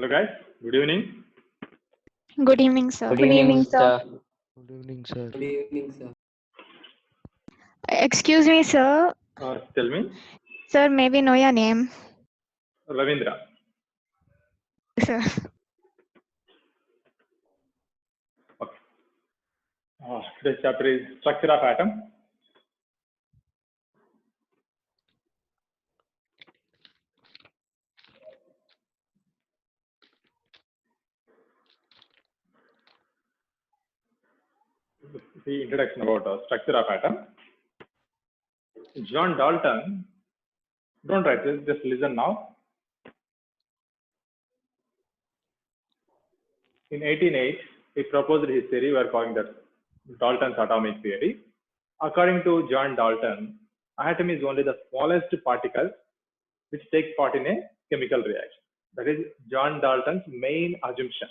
Hello guys, good evening. Good evening, sir. Good evening, sir. Good evening, sir. Good evening, sir. Excuse me, sir. Tell me, Sir, may we know your name? Ravindra. Sir. Okay. Today's chapter is structure of atom. The introduction about structure of atom. John Dalton, don't write this, just listen now. In 1808, he proposed his theory. We are calling that Dalton's atomic theory. According to John Dalton, atom is only the smallest particle which takes part in a chemical reaction. That is John Dalton's main assumption.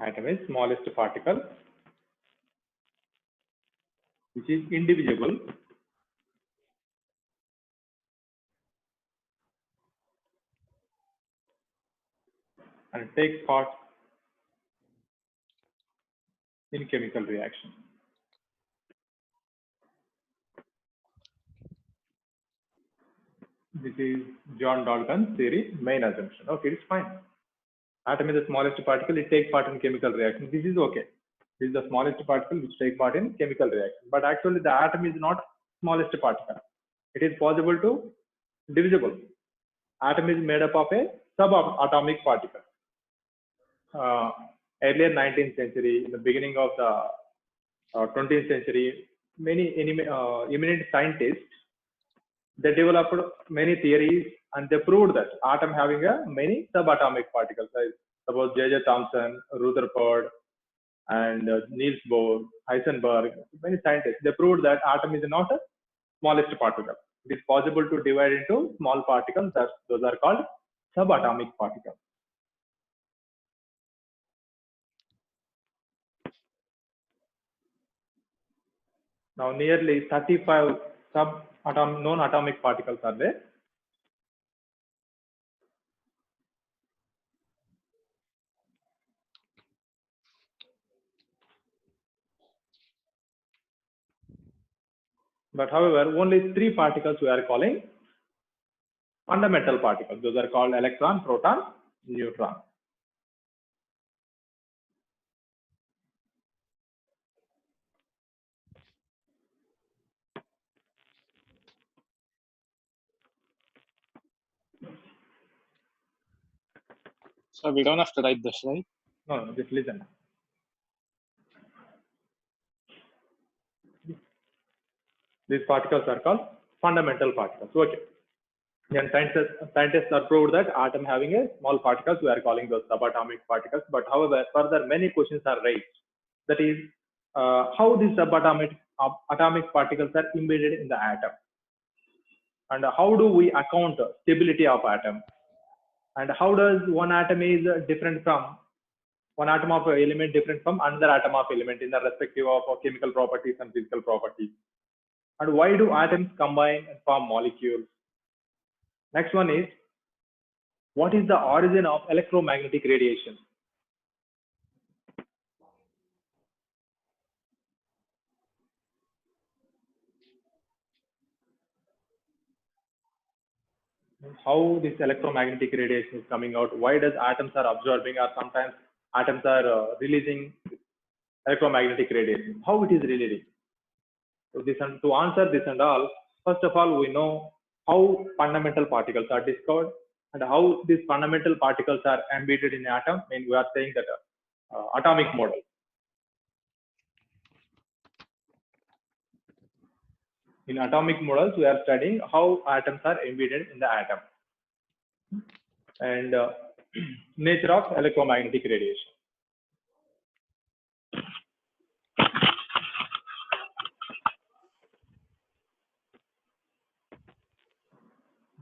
Atom is smallest particle which is indivisible and takes part in chemical reaction. This is John Dalton's theory, main assumption. Okay, it's fine. Atom is the smallest particle, it takes part in chemical reaction. This is okay. This is the smallest particle which takes part in chemical reaction. But actually the atom is not smallest particle. It is possible to divisible. Atom is made up of a subatomic particle. Earlier 19th century, in the beginning of the 20th century, many eminent scientists, they developed many theories and they proved that atom having a many subatomic particles. Suppose J.J. Thomson, Rutherford, and Niels Bohr, Heisenberg, many scientists, they proved that atom is not a smallest particle. It is possible to divide into small particles. Those are called subatomic particles. Now nearly 35 known atomic particles are there. But however, only 3 particles we are calling fundamental particles. Those are called electron, proton, neutron. So we don't have to write this, right? No, just listen. These particles are called fundamental particles. Okay. Then scientists have proved that atom having a small particles, we are calling those subatomic particles. But however, further many questions are raised. That is, how these subatomic atomic particles are embedded in the atom, and how do we account stability of atom, and how does one atom is different from one atom of element different from another atom of element in the respective of chemical properties and physical properties, and why do atoms combine and form molecules? Next one is, what is the origin of electromagnetic radiation? How this electromagnetic radiation is coming out? Why does atoms are absorbing, or sometimes atoms are releasing electromagnetic radiation? How it is releasing? So this, and to answer this and all, first of all, we know how fundamental particles are discovered and how these fundamental particles are embedded in atom. And we are saying that atomic model. In atomic models, we are studying how atoms are embedded in the atom and nature of electromagnetic radiation.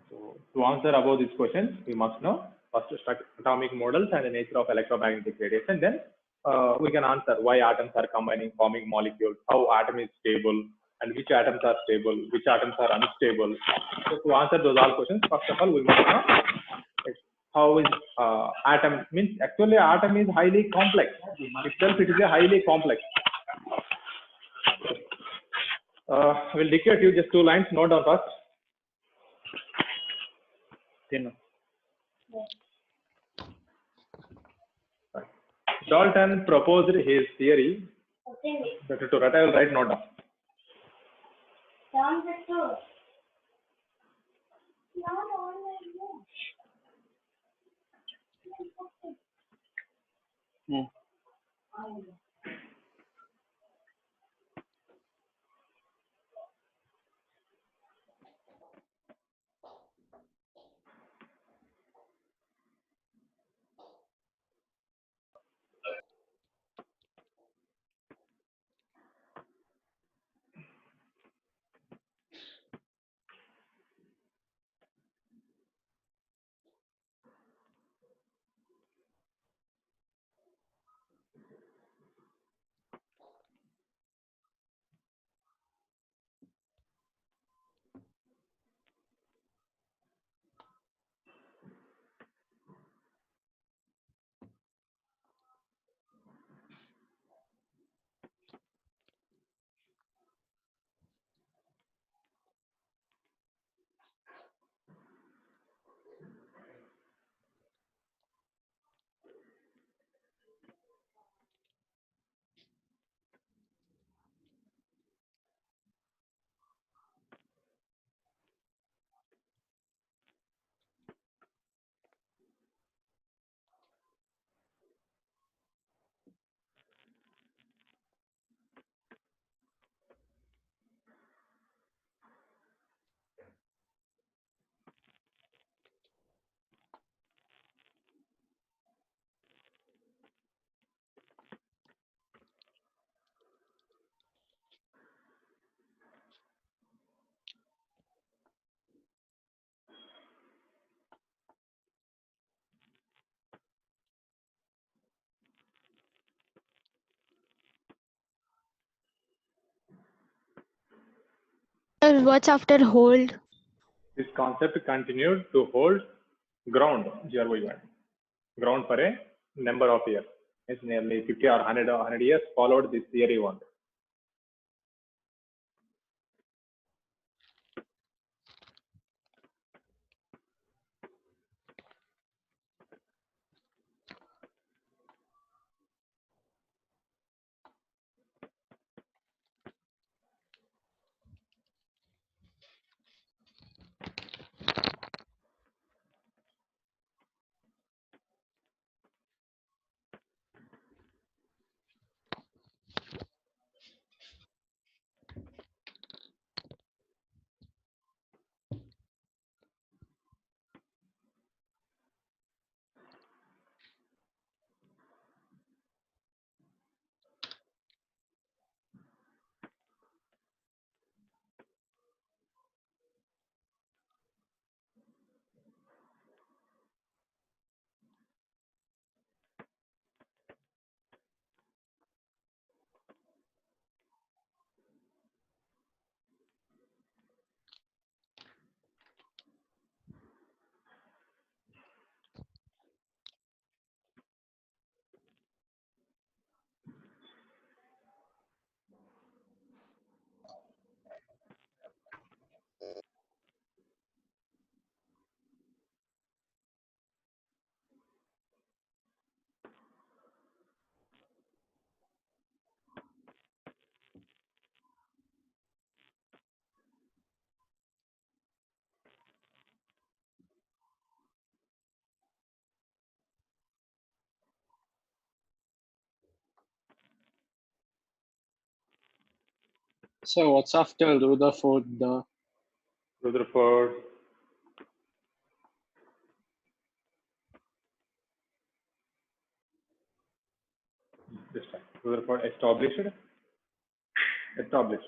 So to answer about these questions, we must know first atomic models and the nature of electromagnetic radiation, then we can answer why atoms are combining, forming molecules, how atom is stable, and which atoms are stable, which atoms are unstable. So to answer those all questions, first of all, we must know how is atom means. Actually, atom is highly complex. Itself, it is a highly complex. I will dictate you just 2 lines. Note down first. Dalton proposed his theory. Better to write. I will write note down. Hmm. Sir, what's after hold? This concept continued to hold ground, ground for a number of years. It's nearly 50 or 100 years followed this theory one. So what's after Rutherford? Rutherford. This time. Rutherford established. Established.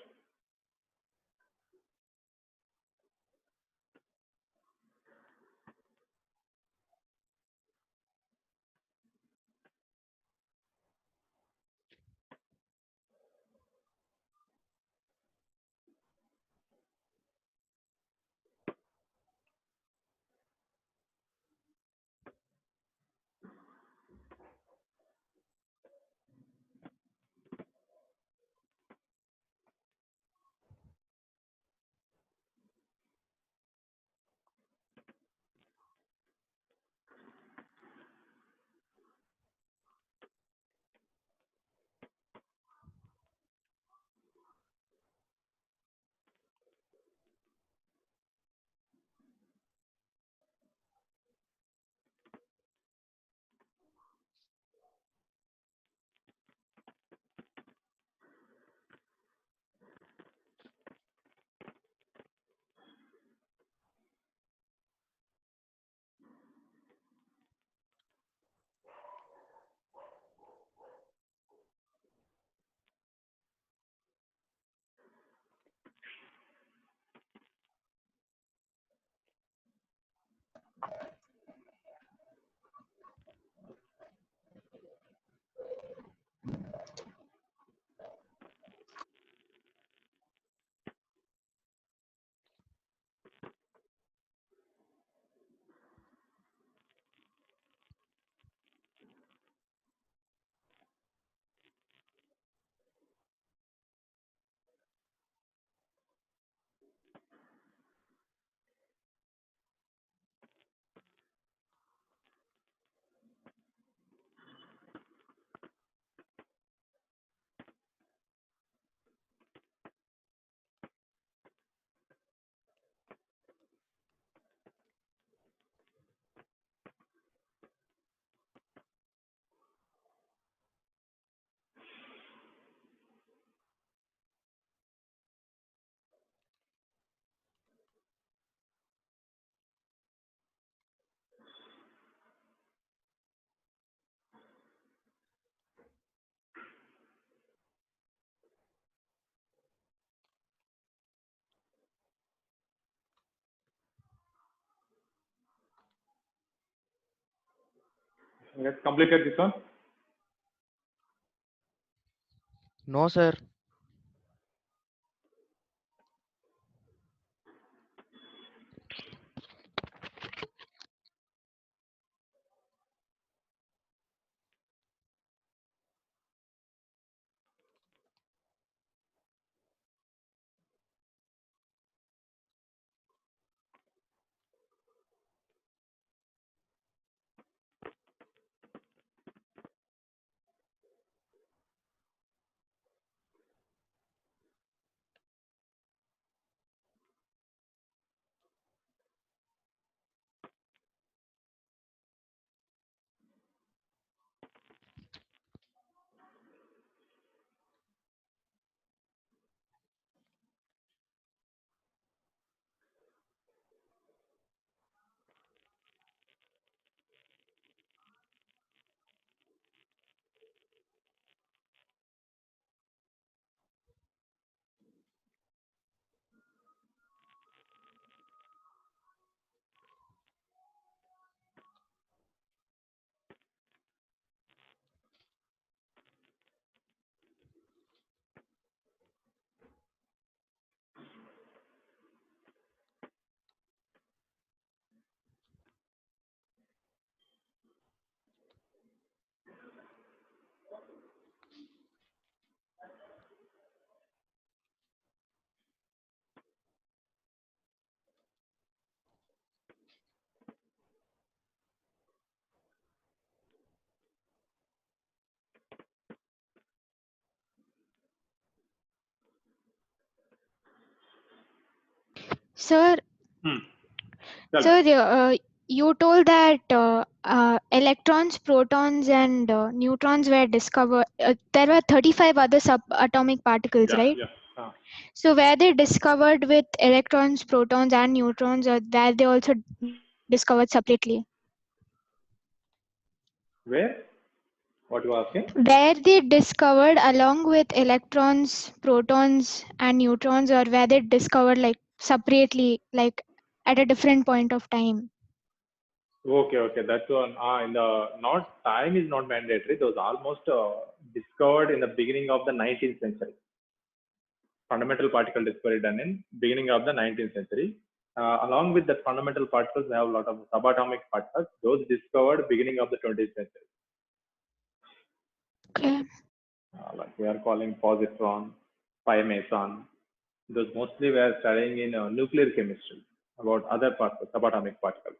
Let's completed this one. No, sir. Sir, Tell sir, me. you told that electrons, protons, and neutrons were discovered. There were 35 other subatomic particles, Yeah, right? yeah. So were they discovered with electrons, protons, and neutrons, or were they also discovered separately? Where? What you asking? Were they discovered along with electrons, protons, and neutrons, or were they discovered like separately, like at a different point of time? Okay. That's one. In the not time is not mandatory. Those almost discovered in the beginning of the 19th century. Fundamental particle discovery done in beginning of the 19th century. Along with the fundamental particles, we have a lot of subatomic particles. Those discovered beginning of the 20th century. Okay. Like we are calling positron, pi meson. Those mostly we are studying in nuclear chemistry about other particles, subatomic particles.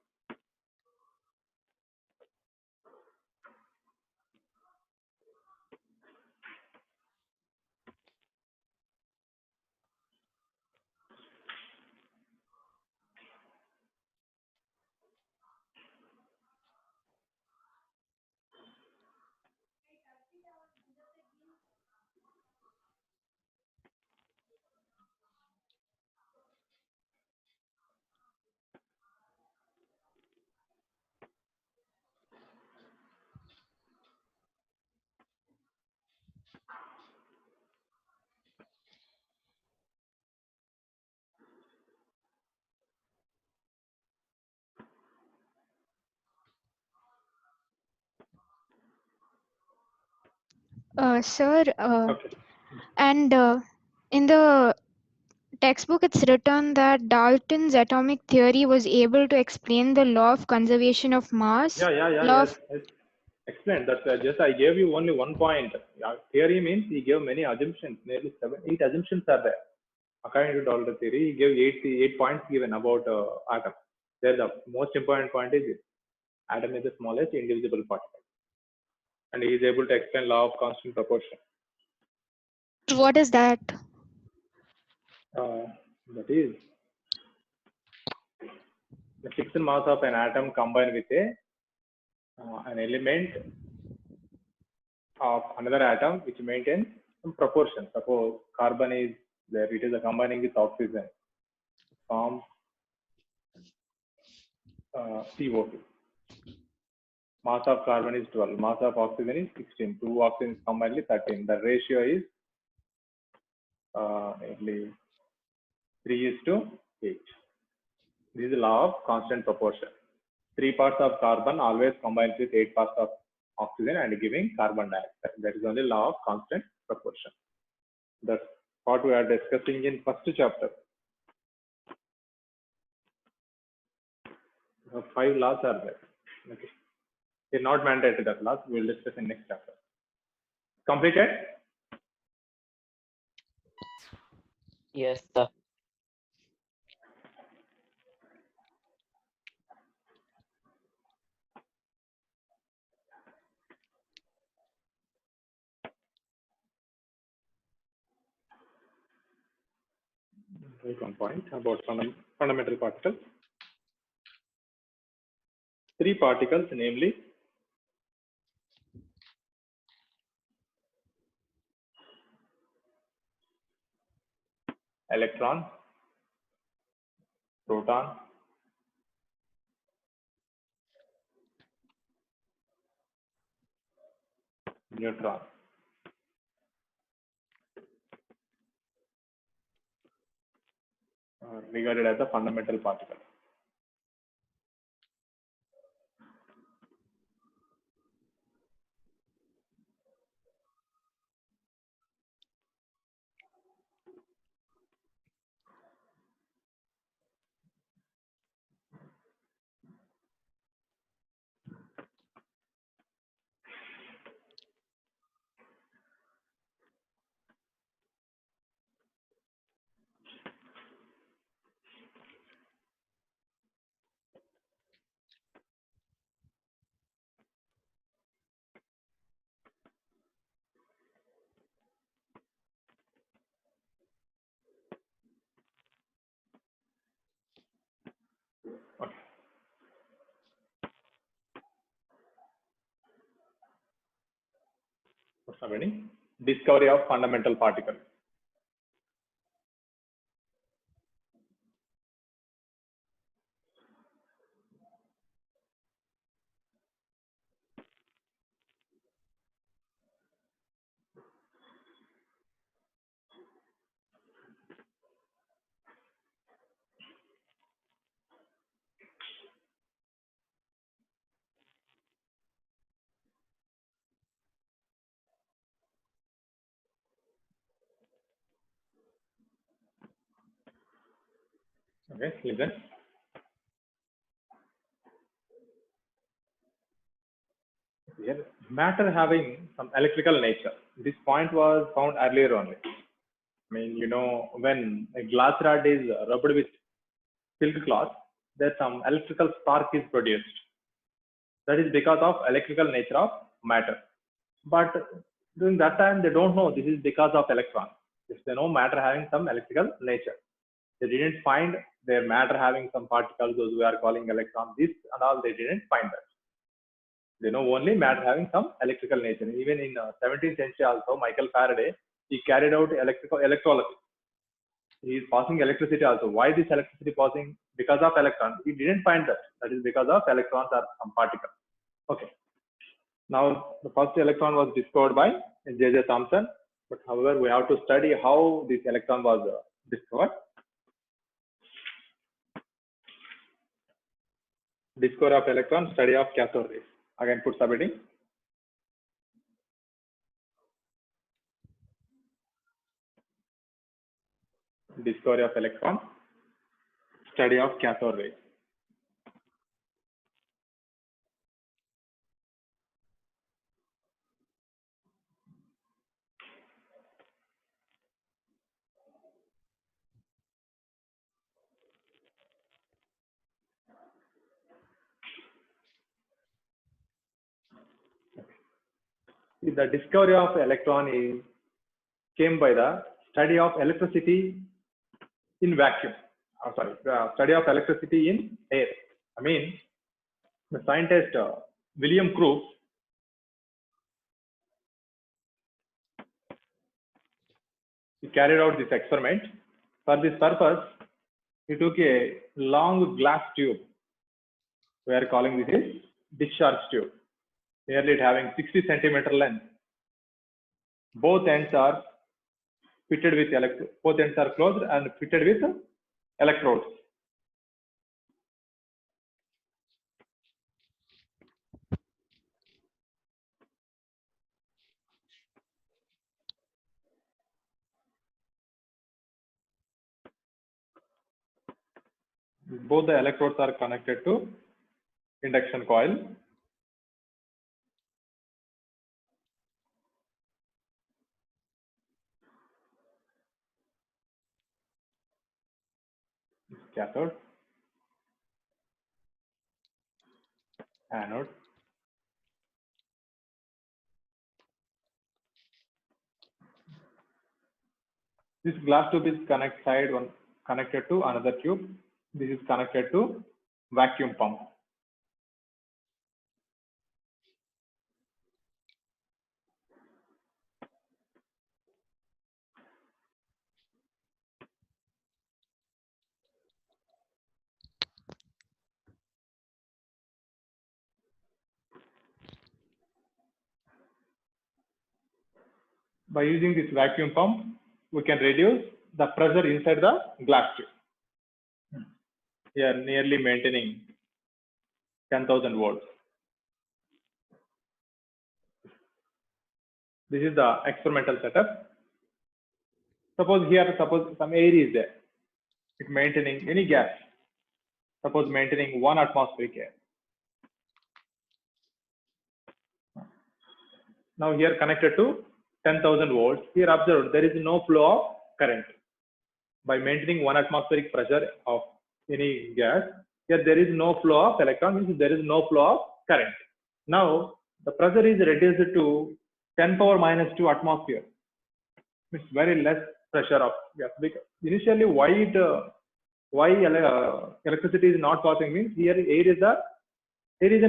Sir, Okay. and in the textbook, it's written that Dalton's atomic theory was able to explain the law of conservation of mass. Yes. Explain that. Just I gave you only one point. Theory means he gave many assumptions. Nearly 8 assumptions are there. According to Dalton theory, he gave 8 points given about atom. There, the most important point is this. Atom is the smallest indivisible particle, and he is able to explain law of constant proportion. What is that? That is the fixed mass of an atom combined with an element of another atom which maintains some proportion. Suppose carbon is there, it is combining with oxygen, forms CO2. Mass of carbon is 12, mass of oxygen is 16. Two oxygens combined is 13. The ratio is nearly 3:8. This is the law of constant proportion. 3 parts of carbon always combines with 8 parts of oxygen and giving carbon dioxide. That is only law of constant proportion. That's what we are discussing in first chapter. 5 laws are there. Okay. It's not mandatory that laws. We will discuss in next chapter. Completed? Yes, sir. Take one point about fundamental particles. 3 particles, namely electron, proton, neutron. Regarded as a fundamental particle. Okay. What's happening? Discovery of fundamental particles. Okay, listen. Here, matter having some electrical nature. This point was found earlier only. I mean, you know, when a glass rod is rubbed with silk cloth, there's some electrical spark is produced. That is because of electrical nature of matter. But during that time, they don't know this is because of electrons. If they know matter having some electrical nature, they didn't find their matter having some particles, those we are calling electrons. This and all, they didn't find that. They know only matter having some electrical nature. Even in 17th century also, Michael Faraday, he carried out electrolysis. He is passing electricity also. Why this electricity passing? Because of electrons. He didn't find that. That is because of electrons or some particles. Okay. Now, the first electron was discovered by J.J. Thomson. But however, we have to study how this electron was discovered. Discovery of electron, study of cathode rays. Again, put subheading. Discovery of electron, study of cathode rays. The discovery of electron came by the study of electricity in vacuum. Study of electricity in air. I mean, the scientist William Crookes he carried out this experiment. For this purpose, he took a long glass tube. We are calling this is discharge tube. Nearly it having 60 centimeter length. Both ends are fitted with both ends are closed and fitted with electrodes. Both the electrodes are connected to induction coil. Cathode, anode. This glass tube is connected to another tube. This is connected to vacuum pump. By using this vacuum pump, we can reduce the pressure inside the glass tube. We are nearly maintaining 10,000 volts. This is the experimental setup. Suppose some air is there. It's maintaining any gas. Suppose maintaining 1 atmospheric air. Now here connected to 10,000 volts. Here observed there is no flow of current. By maintaining 1 atmospheric pressure of any gas, here there is no flow of electron, means there is no flow of current. Now the pressure is reduced to 10 power minus 2 atmosphere. It's very less pressure of gas. Because initially, why electricity is not passing means here air is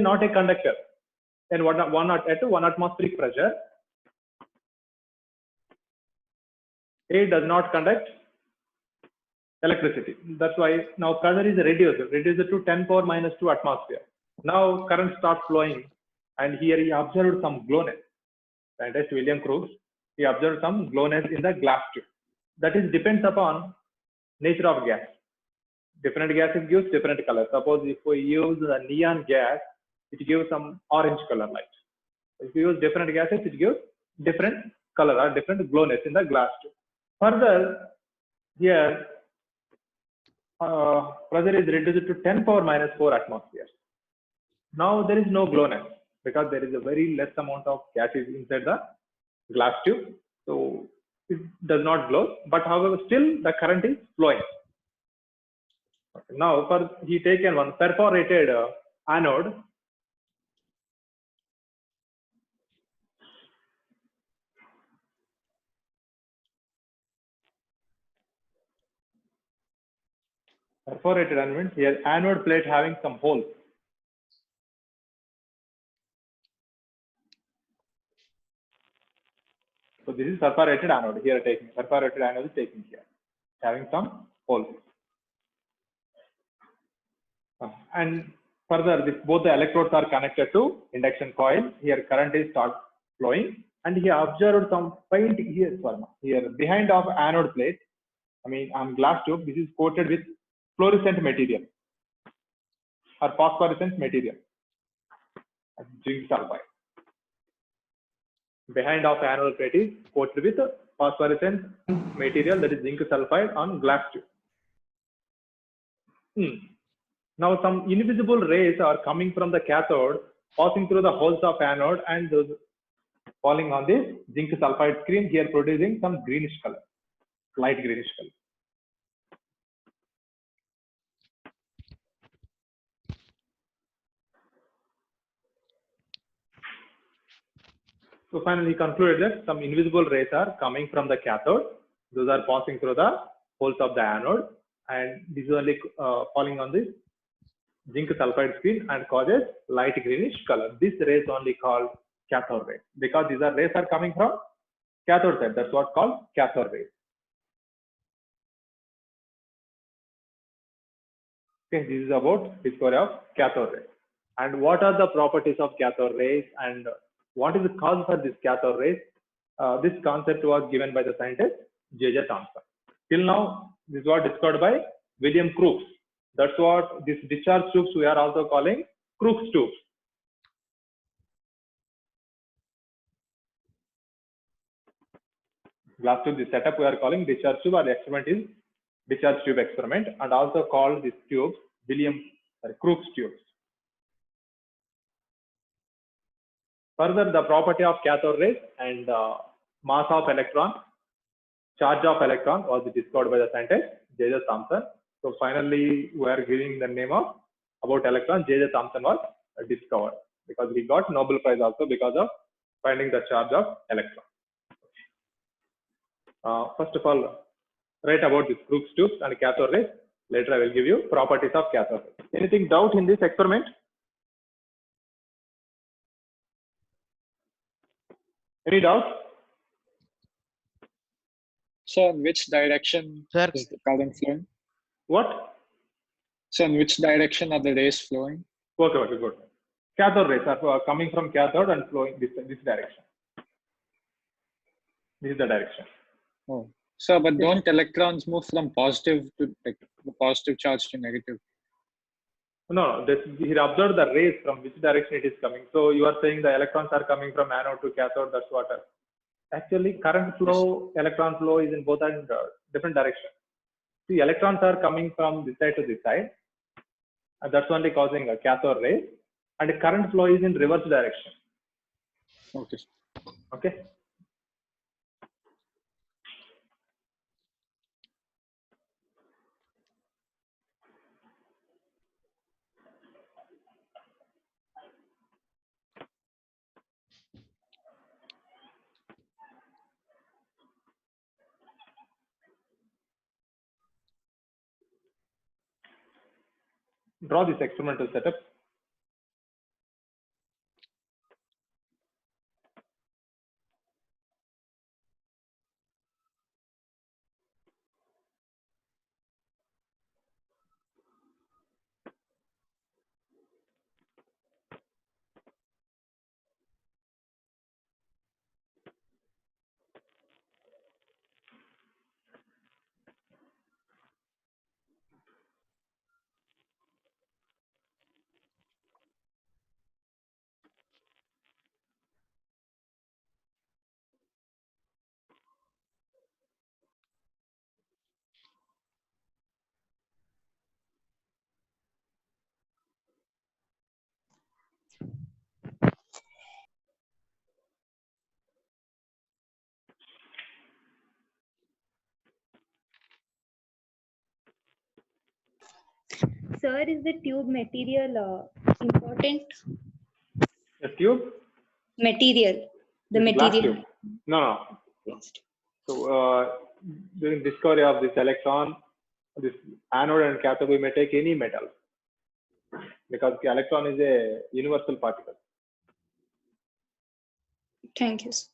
not a conductor. And at 1 atmospheric pressure, air does not conduct electricity. That's why now pressure is reduced to 10 power minus 2 atmosphere. Now current starts flowing, and here he observed some glowness. Scientist William Crookes, he observed some glowness in the glass tube. That is depends upon nature of gas. Different gases gives different colors. Suppose if we use the neon gas, it gives some orange color light. If you use different gases, it gives different color or different glowness in the glass tube. Further, here pressure is reduced to 10 power minus 4 atmospheres. Now there is no glowness because there is a very less amount of gases inside the glass tube. So it does not glow, but however still the current is flowing. Okay. Now he taken one perforated anode. Perforated anode, here anode plate having some holes. So this is perforated anode here taking. Perforated anode is taking here, having some holes. And further, both the electrodes are connected to induction coil. Here current is start flowing, and he observed some faint here behind of anode plate. I mean, on glass tube, this is coated with fluorescent material or phosphorescent material, zinc sulfide. Behind of anode plate is coated with phosphorescent material, that is zinc sulfide on glass tube. Now some invisible rays are coming from the cathode, passing through the holes of anode and falling on this zinc sulfide screen, here producing some greenish color, light greenish color. So finally, he concluded that some invisible rays are coming from the cathode. Those are passing through the holes of the anode, and this is only falling on this zinc sulfide screen and causes light greenish color. This ray is only called cathode ray because these are rays are coming from cathode side. That's what called cathode rays. Okay, this is about discovery of cathode rays. And what are the properties of cathode rays and what is the cause for this cathode rays? This concept was given by the scientist J.J. Thomson. Till now, this was discovered by William Crookes. That's what this discharge tubes we are also calling Crookes tubes. Glass tube, this setup we are calling discharge tube, or the experiment is discharge tube experiment, and also called these tubes Crookes tubes. Further, the property of cathode rays and mass of electron, charge of electron was discovered by the scientist J.J. Thomson. So finally, we are giving the name of about electron. J.J. Thomson was discovered because he got Nobel Prize also because of finding the charge of electron. First of all, write about this Crookes tubes and cathode rays. Later, I will give you properties of cathode rays. Anything doubt in this experiment? Any doubt? So in which direction Sir. is the current flowing? What? So in which direction are the rays flowing? Okay, good. Cathode rays are coming from cathode and flowing this direction. This is the direction. Oh, so but don't electrons move from positive to like the positive charge to negative? No, he observed the rays from which direction it is coming. So you are saying the electrons are coming from anode to cathode. That's what. Actually, current flow, electron flow is in both and different directions. See, electrons are coming from this side to this side, and that's only causing a cathode ray. And the current flow is in reverse direction. Okay. Okay. Draw this experimental setup. Sir, is the tube material important? The tube? Material. The This glass material. tube. No. So during discovery of this electron, this anode and cathode, we may take any metal because the electron is a universal particle. Thank you, sir.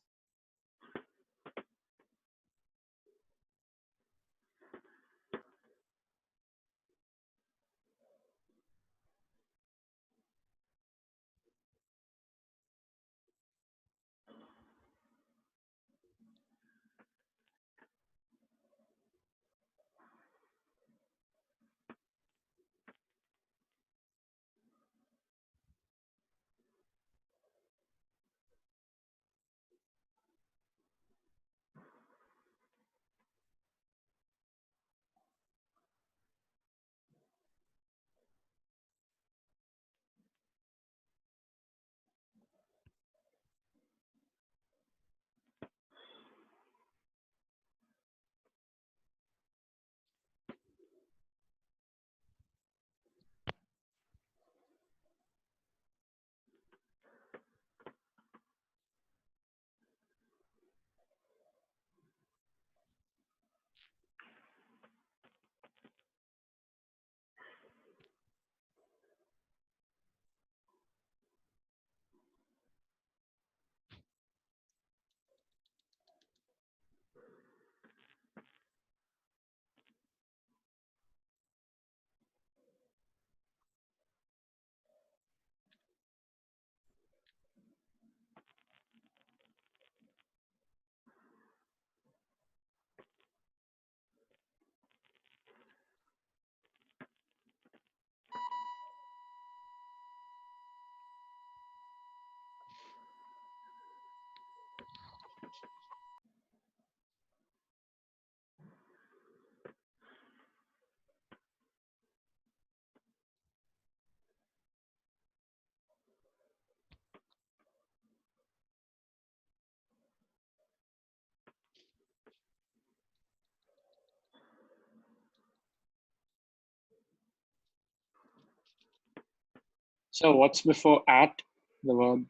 So what's before at the verb?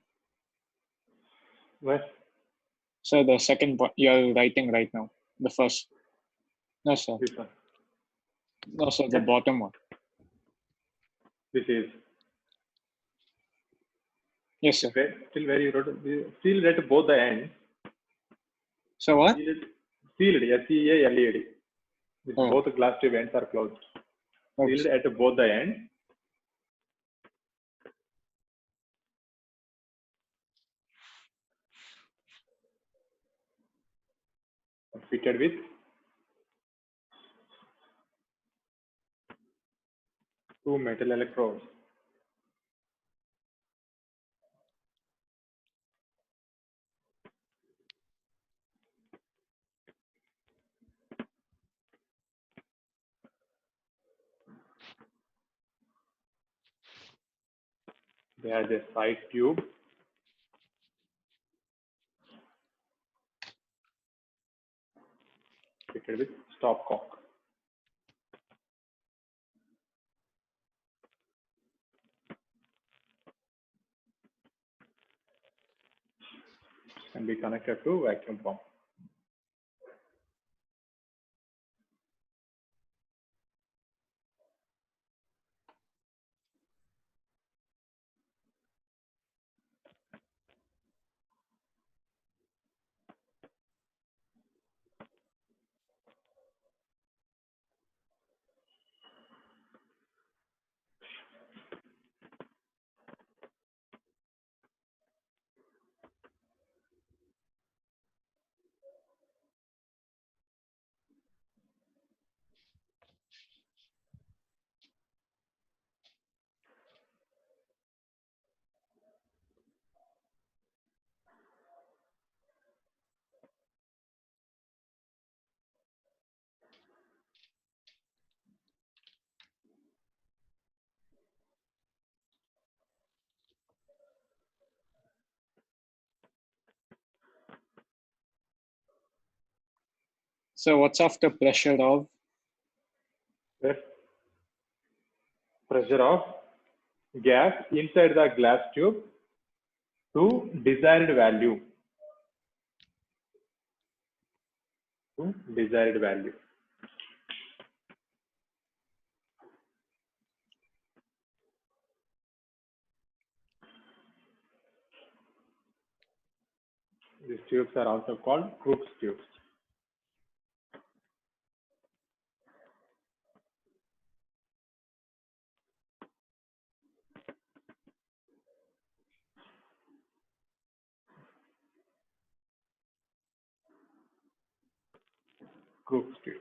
Where? So the second point you're writing right now. The first. No, sir. This one. No, sir. The Yes. bottom one. This is. Yes, sir. Still where you wrote. Still at both the ends. So what? Sealed. SEALED. Oh. Both the glass tube ends are closed. Oops. Sealed at both the ends. Fitted with two metal electrodes. They have a side tube. Fitted with stopcock. Can be connected to vacuum pump. So what's after pressure of? Where pressure of gas inside the glass tube to desired value. To desired value. These tubes are also called Crookes tubes. Crookes tubes.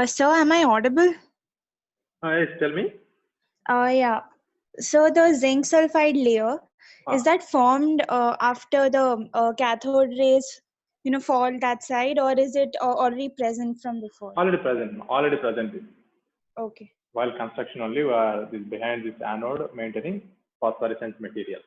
So am I audible? Yes, tell me. Yeah. So the zinc sulfide layer, is that formed after the cathode rays, fall that side, or is it already present from before? Already present. Already present. Okay. While construction only, we are behind this anode maintaining phosphorescent material.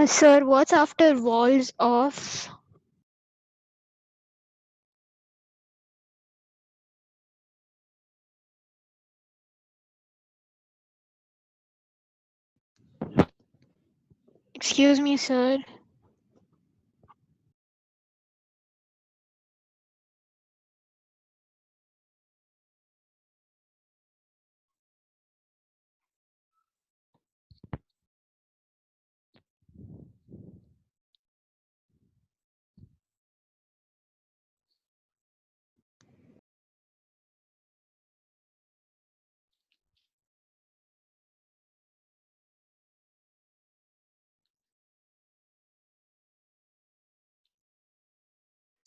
Sir, what's after walls of? Excuse me, sir.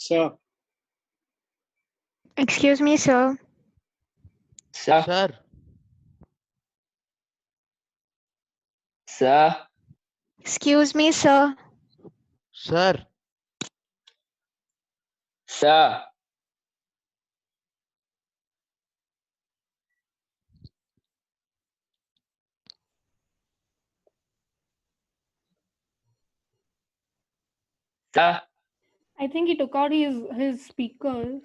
Sir, Excuse me, sir. Sir, Sir, sir, Excuse me, sir. sir, sir, sir, I think he took out his speakers.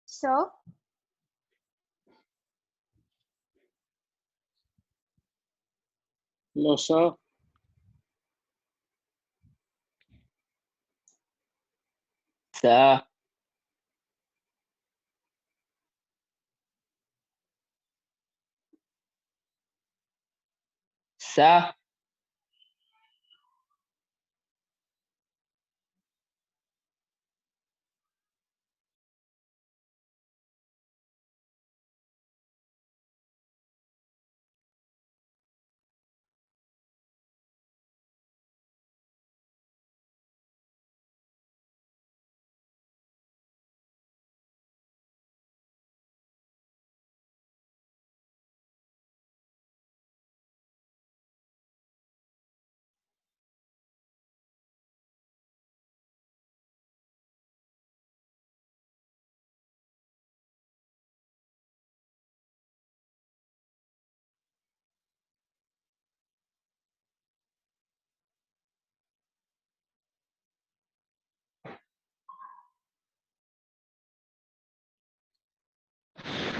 Sir, hello, sir. sir, sir,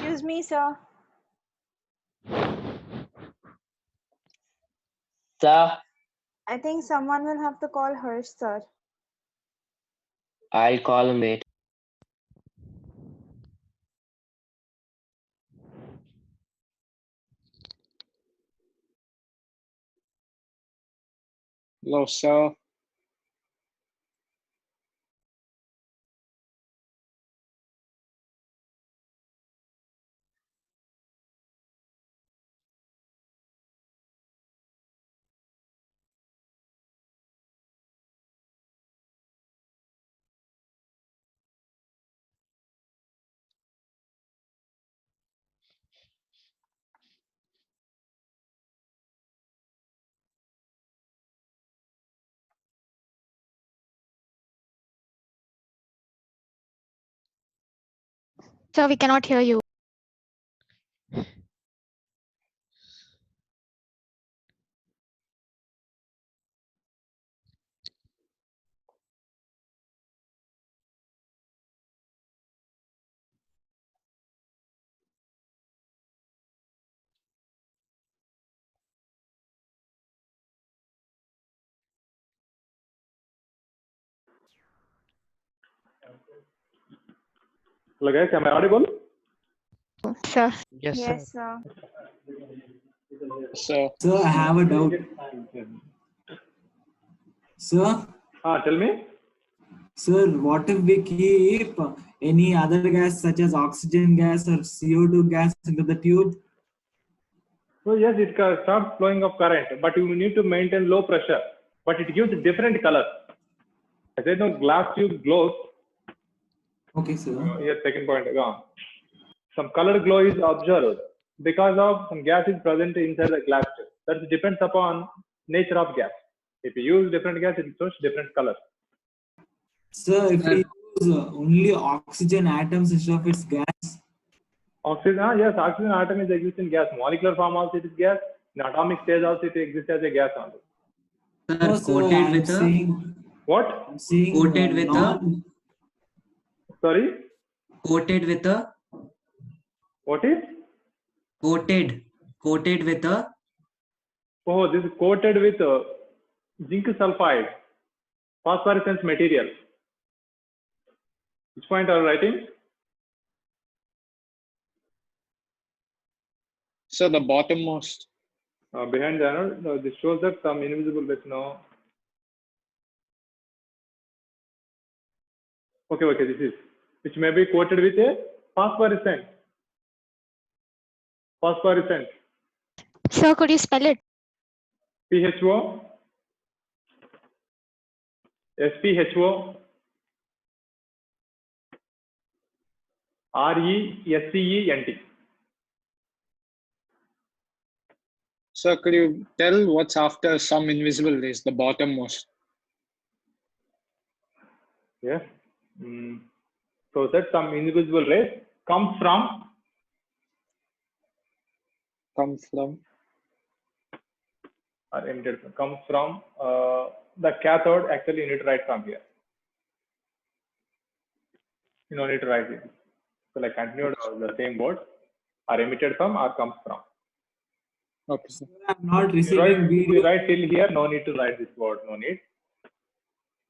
excuse me, sir. sir. I think someone will have to call her, sir. I'll call him. Wait. Hello, sir. Sir, we cannot hear you. Hello guys, am I audible? Sir. yes, sir. Yes, sir. Sir, Sir, I have a doubt. Sir, Tell me. Sir, what if we keep any other gas such as oxygen gas or CO2 gas into the tube? So yes, it starts flowing of current, but you need to maintain low pressure. But it gives different colors. I said no, glass tube glows. Okay, sir. Here, second point. Some color glow is observed because of some gas is present inside the glass tube. That depends upon nature of gas. If you use different gas, it shows different colors. Sir, if we use only oxygen atoms instead of its gas. Oxygen, yes, oxygen atom is existing gas. Molecular form also it is gas. In atomic stage also it exists as a gas only. No, sir, I'm saying, What? I'm saying Coated with non, Sorry? coated with a What is? coated with a Oh, this is coated with zinc sulfide, phosphorescence material. Which point are you writing? So the bottommost. Behind the anode, this shows that some invisible bits now. Okay, this is which may be coated with a phosphorescent. Sir, could you spell it? PHO, SPHO, RESCENT. So could you tell what's after some invisible rays, the bottommost? Yes. So that some invisible rays comes from or emitted from, comes from the cathode. Actually, you need to write from here. You don't need to write it. So like continued the same word are emitted from or comes from. Okay. Sir. I'm not You receiving video. write till here, no need to write this word, no need.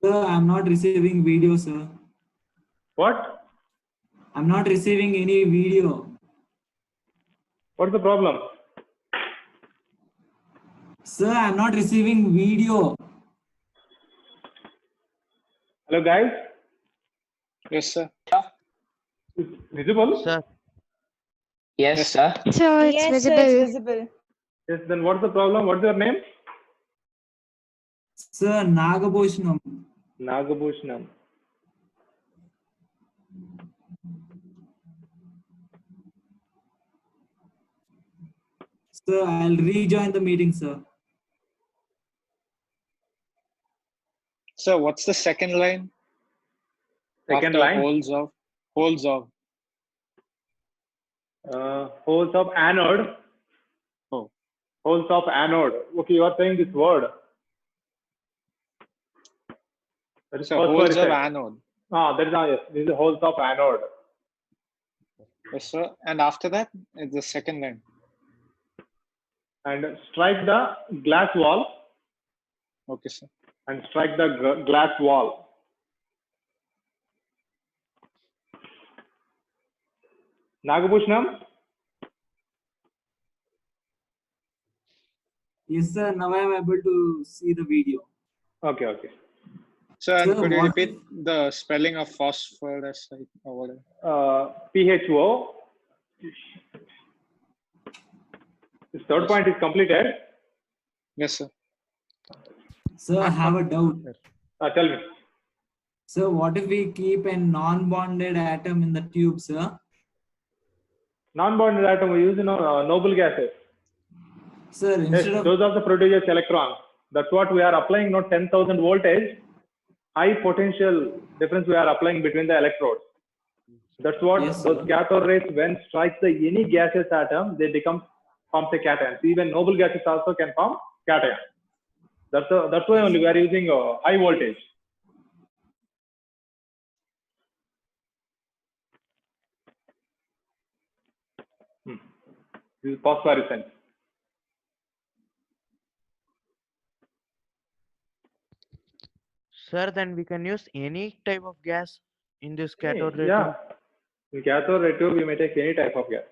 Sir, I'm not receiving video, sir. What? I'm not receiving any video. What's the problem? Sir, I'm not receiving video. Hello guys, Yes, sir. is visible? Sir, Yes, sir. Sir, it's Yes, sir, visible. it's visible. Yes, then what's the problem? What's your name? Sir, Nagabhushanam. Nagabhushanam. Sir, I'll rejoin the meeting, sir. So what's the second line? Second After line. holes of. Holes of anode. Oh. Holes of anode. Okay, you are saying this word. That is So holes of phosphorescent. anode. That is yes. This is holes of anode. Yes, sir. And after that, it's the second line. And strike the glass wall. Okay, sir. And strike the glass wall. Nagabhushanam. Yes, sir. Now I am able to see the video. Okay. So and Sir, could you what repeat the spelling of phosphorus or whatever? PHO. This third point is completed. Yes, sir. Sir, I have a doubt. Tell me. Sir, what if we keep a non-bonded atom in the tube, sir? Non-bonded atom we use noble gases. Sir, Yes, instead of those are the produces electrons. That's what we are applying. Not 10,000 voltage, high potential difference we are applying between the electrodes. That's what Yes, those sir. cathode rays when strikes the any gaseous atom, they forms a cation. Even noble gases also can form cation. That's why only we are using high voltage. This is phosphorescent. sir, then we can use any type of gas in this cathode ray Yeah. tube. In cathode ray tube, we may take any type of gas.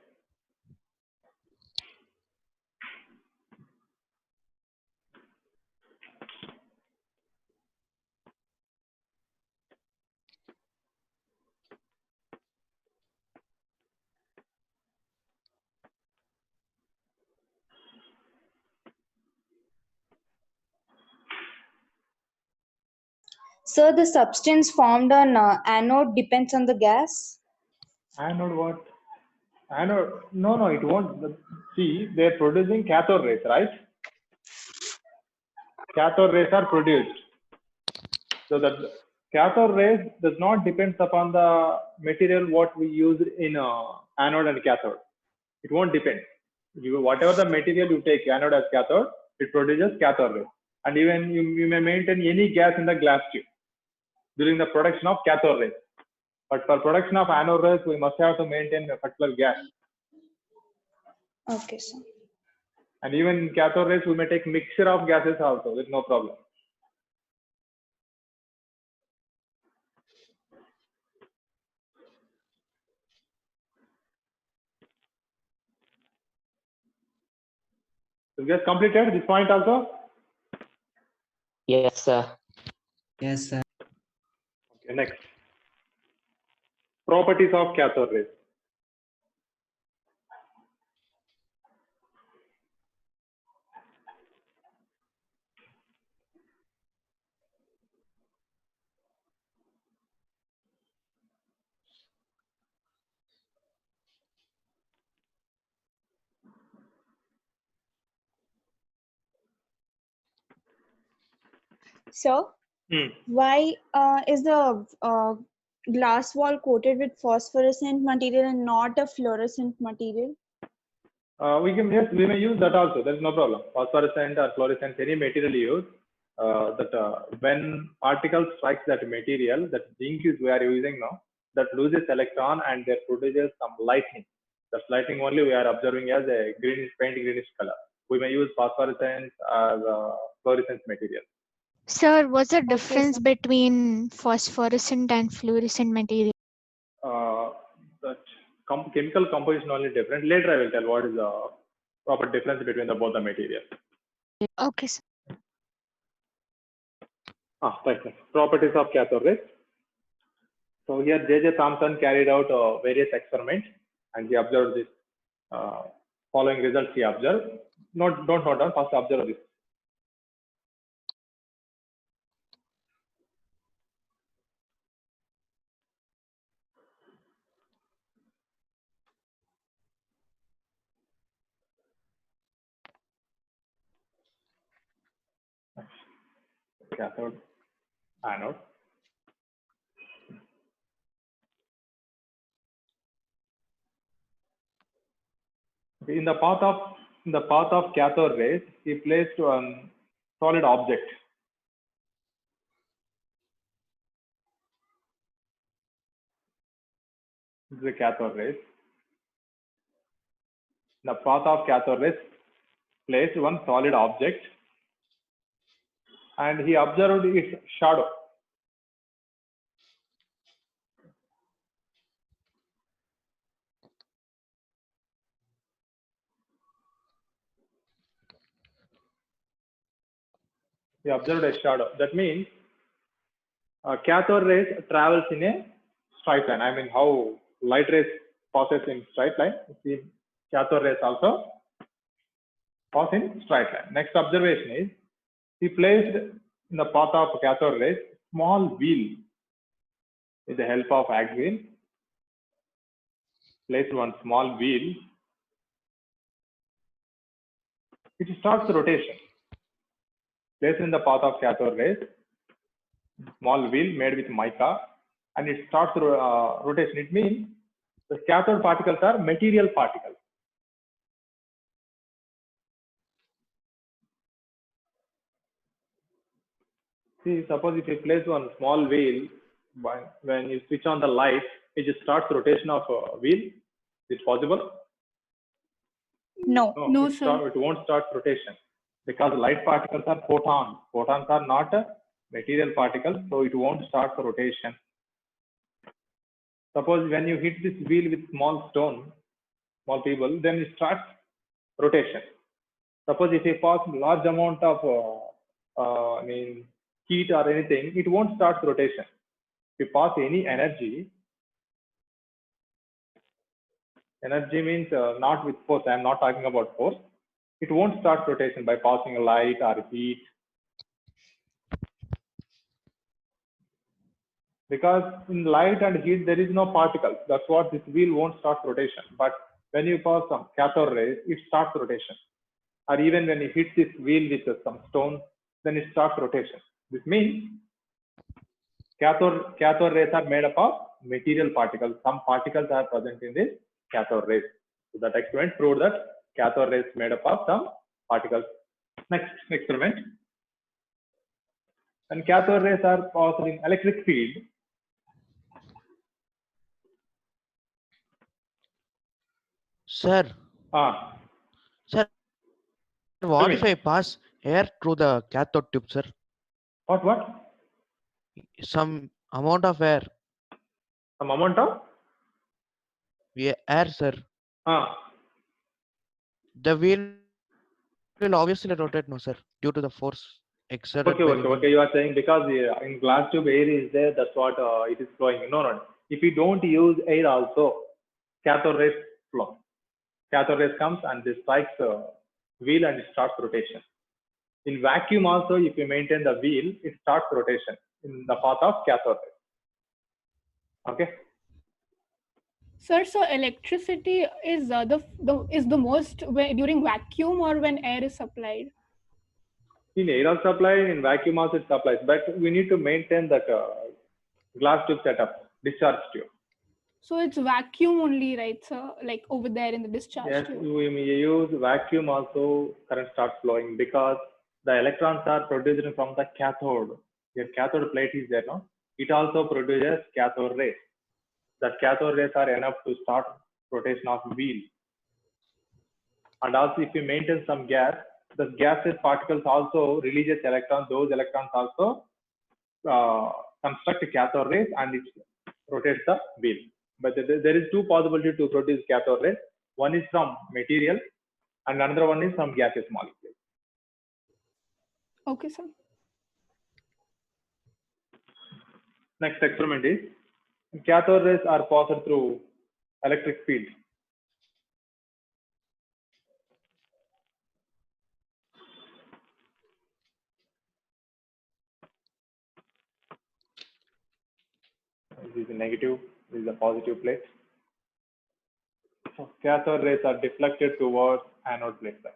So the substance formed on anode depends on the gas. Anode what? Anode? No, it won't. See, they're producing cathode rays, right? Cathode rays are produced. So the cathode rays does not depend upon the material what we use in anode and cathode. It won't depend. Whatever the material you take, anode as cathode, it produces cathode rays. And even you may maintain any gas in the glass tube during the production of cathode rays. But for production of anode rays, we must have to maintain a particular gas. Okay, sir. And even in cathode rays, we may take mixture of gases also with no problem. So you guys completed this point also? Yes, sir. Yes, sir. Okay, next. Properties of cathode rays. So, why is the glass wall coated with phosphorescent material and not a fluorescent material? We may use that also. There is no problem. Phosphorescent or fluorescent, any material you use. When particles strikes that material, that zinc is we are using now, that loses electron and there produces some lightning. That lightning only we are observing as a greenish, faint greenish color. We may use phosphorescent or fluorescent material. Sir, what's the Okay, difference sir. between phosphorescent and fluorescent material? That chemical composition only different. Later I will tell what is the proper difference between both the materials. Okay, sir. Right. Properties of cathode rays. So here J.J. Thomson carried out various experiments and he observed this following results he observed. Don't note down, first observe this. Cathode, anode. In the path of cathode rays, he placed one solid object. This is the cathode rays. In the path of cathode rays, placed one solid object, and he observed its shadow. He observed a shadow. That means cathode rays travels in a straight line. I mean, how light rays passes in straight line. See, cathode rays also pass in straight line. Next observation is he placed in the path of cathode rays small wheel with the help of ag wheel. Placed one small wheel. It starts rotation. Placed in the path of cathode rays, small wheel made with mica, and it starts rotation. It means the cathode particles are material particles. See, suppose if you place one small wheel, when you switch on the light, it just starts rotation of wheel. Is it possible? No. No, sir. It won't start rotation because light particles are photons. Photons are not material particles, so it won't start the rotation. Suppose when you hit this wheel with small stone, small pebble, then it starts rotation. Suppose if you pass large amount of heat or anything, it won't start rotation. If you pass any energy means not with force. I am not talking about force. It won't start rotation by passing light or heat. Because in light and heat, there is no particles. That's what this wheel won't start rotation. But when you pass some cathode rays, it starts rotation. Or even when you hit this wheel with some stone, then it starts rotation. This means cathode rays are made up of material particles. Some particles are present in this cathode rays. So that experiment proved that cathode rays made up of some particles. Next experiment. When cathode rays are passing electric field, Sir, sir, what if I pass air through the cathode tube, sir? What? Some amount of air. Some amount of? Yeah, air, sir. The wheel will obviously rotate, no, sir, due to the force exerted. Okay. You are saying because in glass tube air is there, that's what it is flowing. No. If you don't use air also, cathode rays flow. Cathode rays comes and this strikes the wheel and it starts rotation. In vacuum also, if you maintain the wheel, it starts rotation in the path of cathode rays. Okay. Sir, so electricity is the most during vacuum or when air is supplied? In air is supplied, in vacuum also it supplies, but we need to maintain that glass tube setup, discharge tube. So it's vacuum only, right, sir? Like over there in the discharge tube. Yes, we may use vacuum also, current starts flowing because the electrons are produced from the cathode. Your cathode plate is there, no? It also produces cathode rays. That cathode rays are enough to start rotation of wheel. And also if you maintain some gas, the gaseous particles also releases electrons. Those electrons also construct cathode rays and it rotates the wheel. But there is two possibilities to produce cathode rays. One is from material and another one is from gaseous molecules. Okay, sir. Next experiment is cathode rays are passed through electric field. This is a negative, this is a positive plate. So cathode rays are deflected towards anode plate side.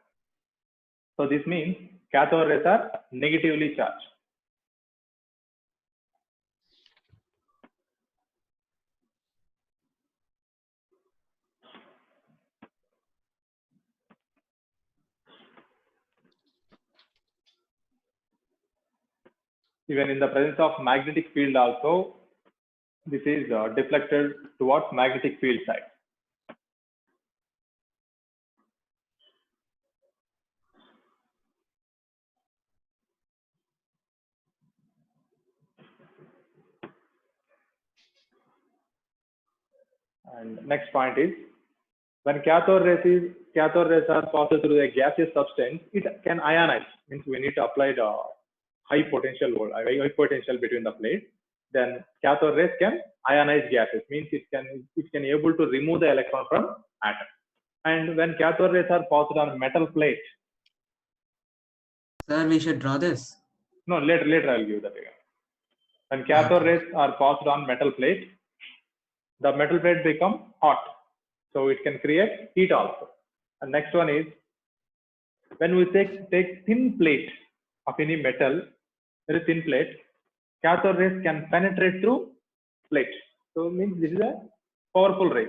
So this means cathode rays are negatively charged. Even in the presence of magnetic field also, this is deflected towards magnetic field side. And next point is when cathode rays are passed through a gaseous substance, it can ionize. Means we need to apply the high potential between the plates. Then cathode rays can ionize gases. Means it can able to remove the electron from atom. And when cathode rays are passed on metal plate. Sir, we should draw this. No, later I'll give that again. When cathode rays are passed on metal plate, the metal plate become hot. So it can create heat also. And next one is when we take thin plate of any metal, very thin plate, cathode rays can penetrate through plate. So it means this is a powerful ray.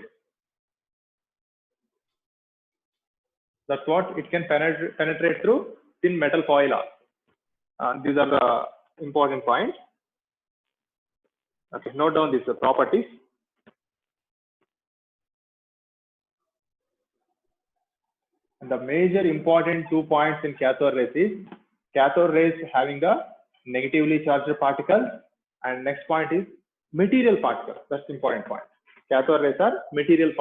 That's what it can penetrate through thin metal foil also. These are the important points. Okay, note down these properties. And the major important 2 points in cathode rays is cathode rays having the negatively charged particles, and next point is material particles. That's the important point. Cathode rays are material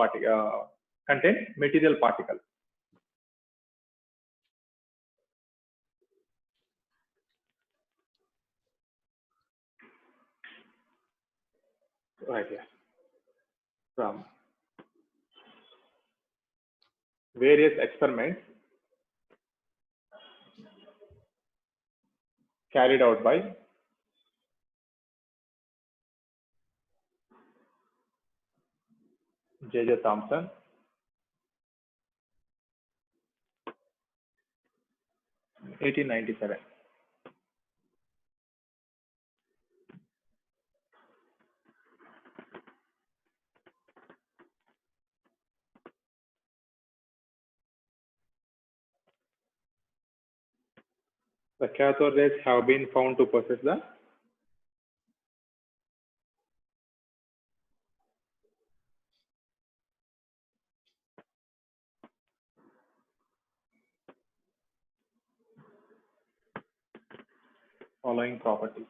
contain material particles. Right here. From various experiments carried out by J.J. Thomson. In 1897. The cathode rays have been found to possess the following properties.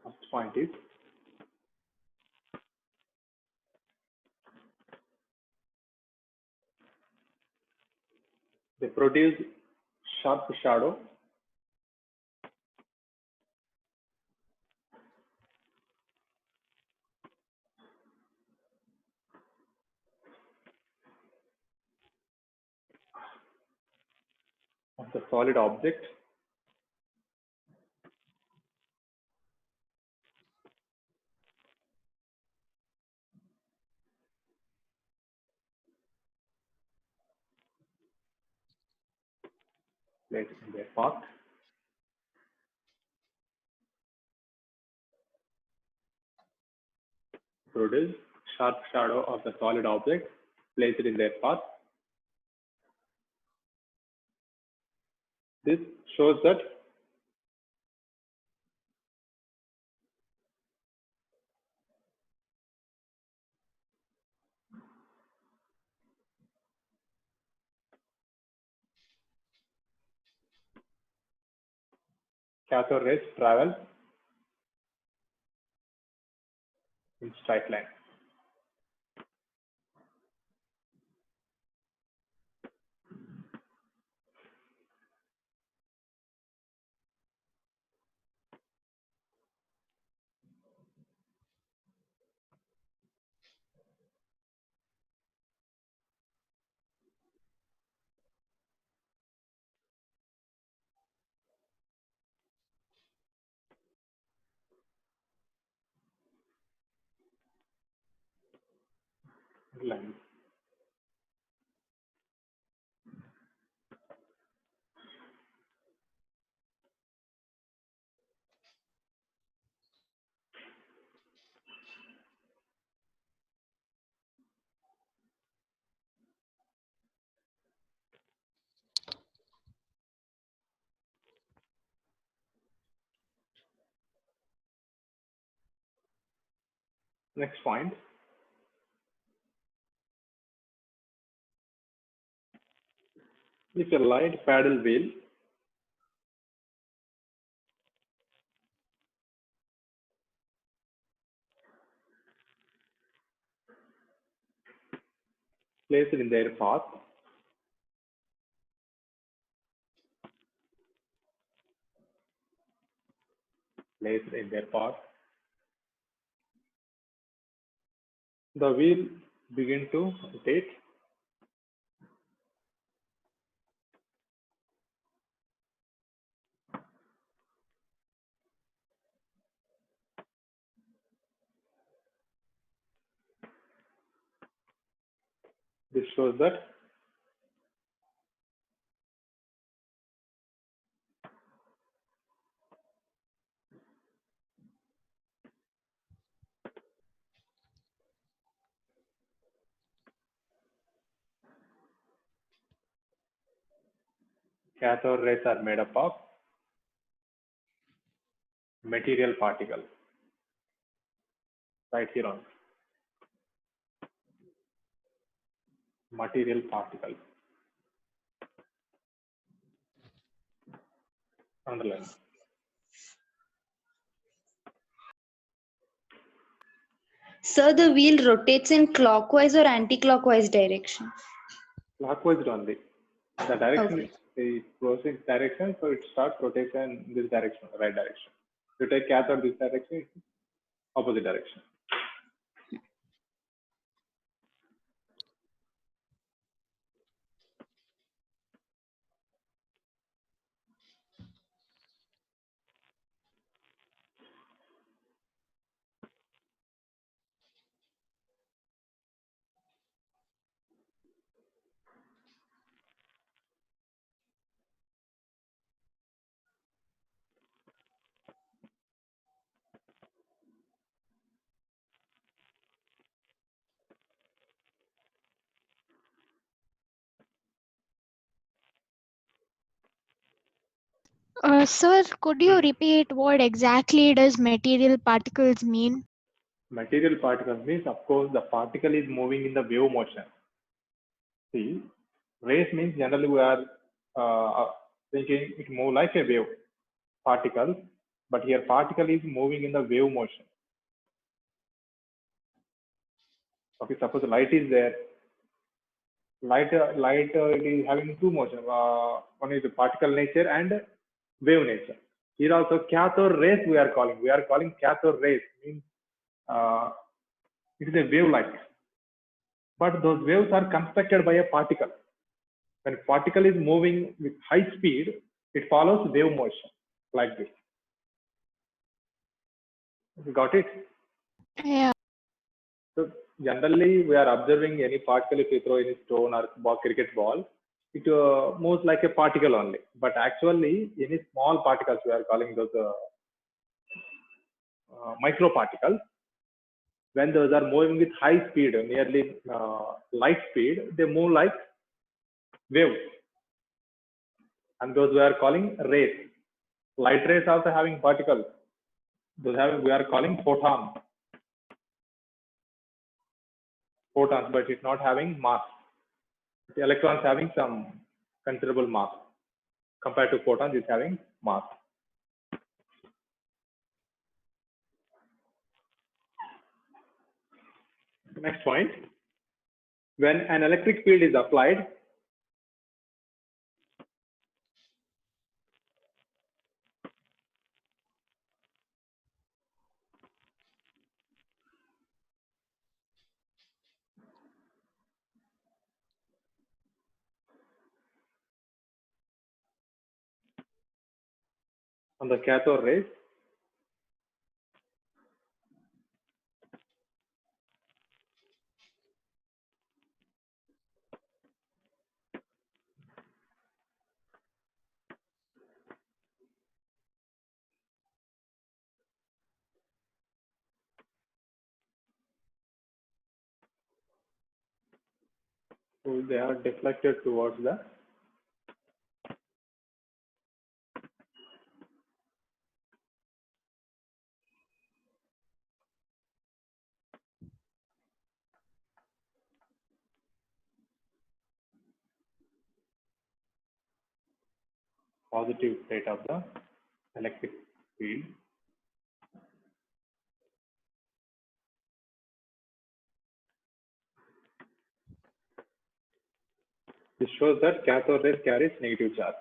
First point is they produce sharp shadow of the solid object placed in their path. Produce sharp shadow of the solid object placed in their path. This shows that cathode rays travel in straight line. Line. Next point. If a light paddle wheel placed in their path, the wheel begin to rotate. This shows that cathode rays are made up of material particles. Right here on material particles. Underline. So the wheel rotates in clockwise or anti-clockwise direction? Clockwise only. The direction Okay. is opposite direction, so it starts rotation in this direction, right direction. You take cathode this direction, opposite direction. Sir, could you repeat what exactly does material particles mean? Material particles means, of course, the particle is moving in the wave motion. See, rays means generally we are thinking it move like a wave particle, but here particle is moving in the wave motion. Okay, suppose light is there. Light it is having two motion. One is the particle nature and wave nature. Here also cathode rays we are calling. We are calling cathode rays means it is a wave like. But those waves are constructed by a particle. When particle is moving with high speed, it follows wave motion like this. You got it? Yeah. So generally, we are observing any particle. If you throw any stone or cricket ball, it moves like a particle only. But actually, any small particles, we are calling those microparticles. When those are moving with high speed, nearly light speed, they move like waves. And those we are calling rays. Light rays also having particles. Those we are calling photons. Photons, but it's not having mass. The electrons having some considerable mass compared to photons is having mass. Next point, when an electric field is applied, on the cathode rays, so they are deflected towards the positive plate of the electric field. This shows that cathode rays carries negative charge.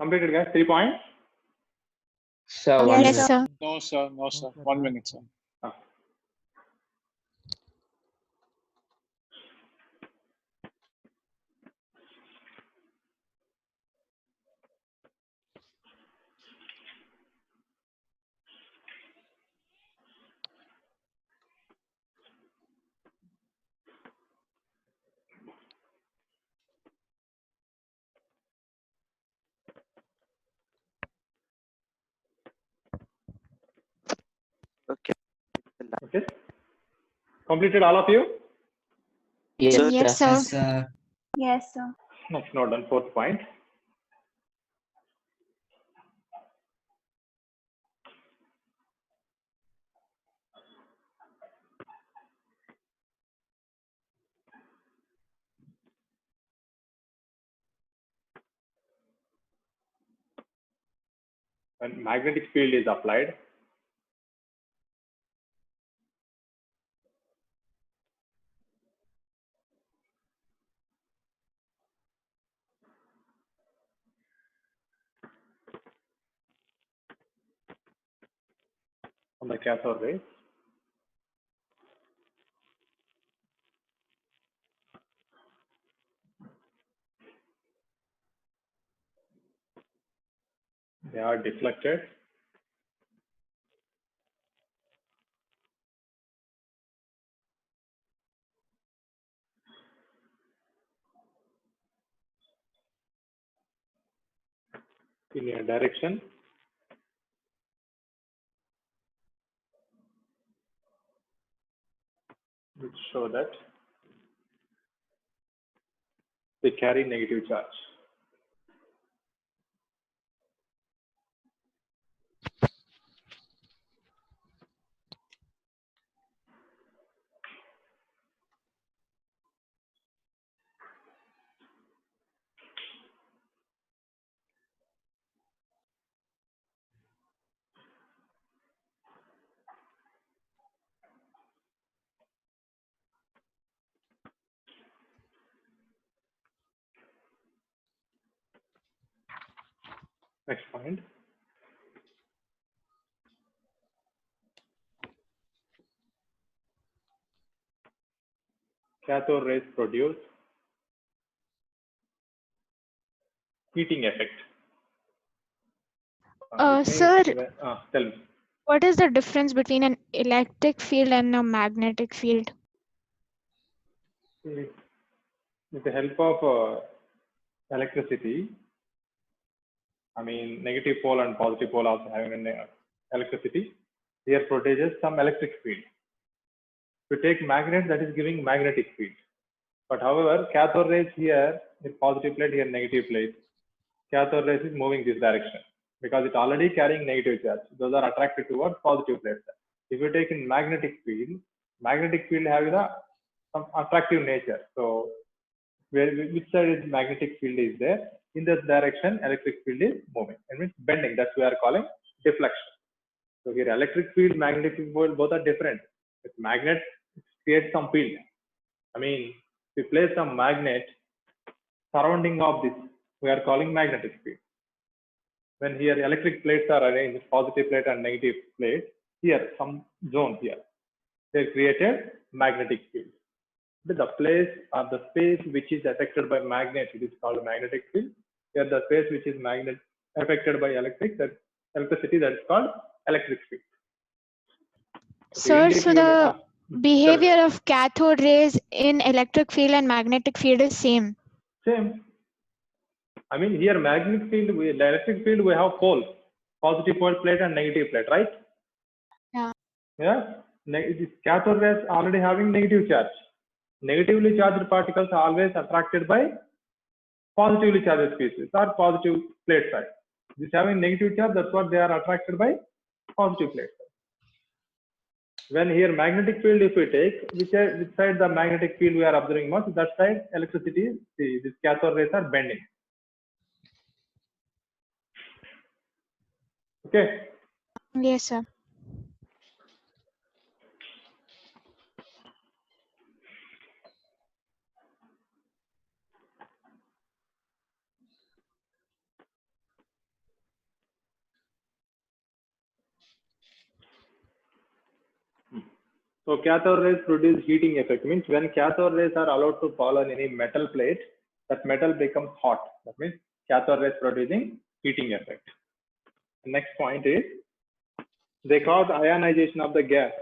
Completed, guys. 3 points. Sir, 1 Yes, minute. sir. No, sir. No, sir. 1 minute, sir. Ah. Okay. Okay. Completed, all of you? Yes, Sir. Yes, sir. sir. Yes, sir. Yes, sir. Next, not done. 4th point. When magnetic field is applied, on the cathode rays, they are deflected. In a direction which show that they carry negative charge. Next point. Cathode rays produce heating effect. Sir, Tell me. what is the difference between an electric field and a magnetic field? With the help of electricity, I mean negative pole and positive pole also having an electricity, here produces some electric field. To take magnet, that is giving magnetic field. But however, cathode rays here, the positive plate, here negative plate, cathode rays is moving this direction because it's already carrying negative charge. Those are attracted towards positive plates. If you take in magnetic field having some attractive nature. So which side is magnetic field is there, in this direction electric field is moving. It means bending. That's what we are calling deflection. So here electric field, magnetic field, both are different. With magnet, it creates some field. I mean, if we place some magnet surrounding of this, we are calling magnetic field. When here electric plates are arranged, positive plate and negative plate, here some zone here, they created magnetic field. The place or the space which is affected by magnet, it is called magnetic field. Here the space which is magnet affected by electricity, that is called electric field. Sir, so the behavior of cathode rays in electric field and magnetic field is same. Same. I mean, here magnetic field, the electric field, we have poles, positive pole plate and negative plate, right? Yeah. Yeah. This cathode rays already having negative charge. Negatively charged particles are always attracted by positively charged species or positive plate side. This having negative charge, that's what they are attracted by positive plate side. When here magnetic field, if we take, which side the magnetic field we are observing most, that side electricity, see, these cathode rays are bending. Okay. Yes, sir. So cathode rays produce heating effect, means when cathode rays are allowed to fall on any metal plate, that metal becomes hot. That means cathode rays producing heating effect. The next point is they cause ionization of the gas.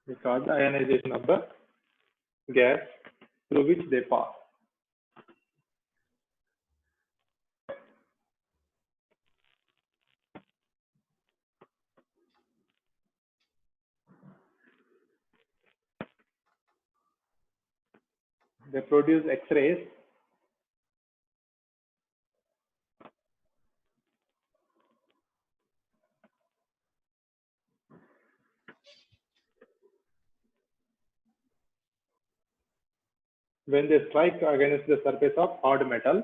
They cause the ionization of the gas through which they pass. They produce X-rays. When they strike against the surface of hard metal.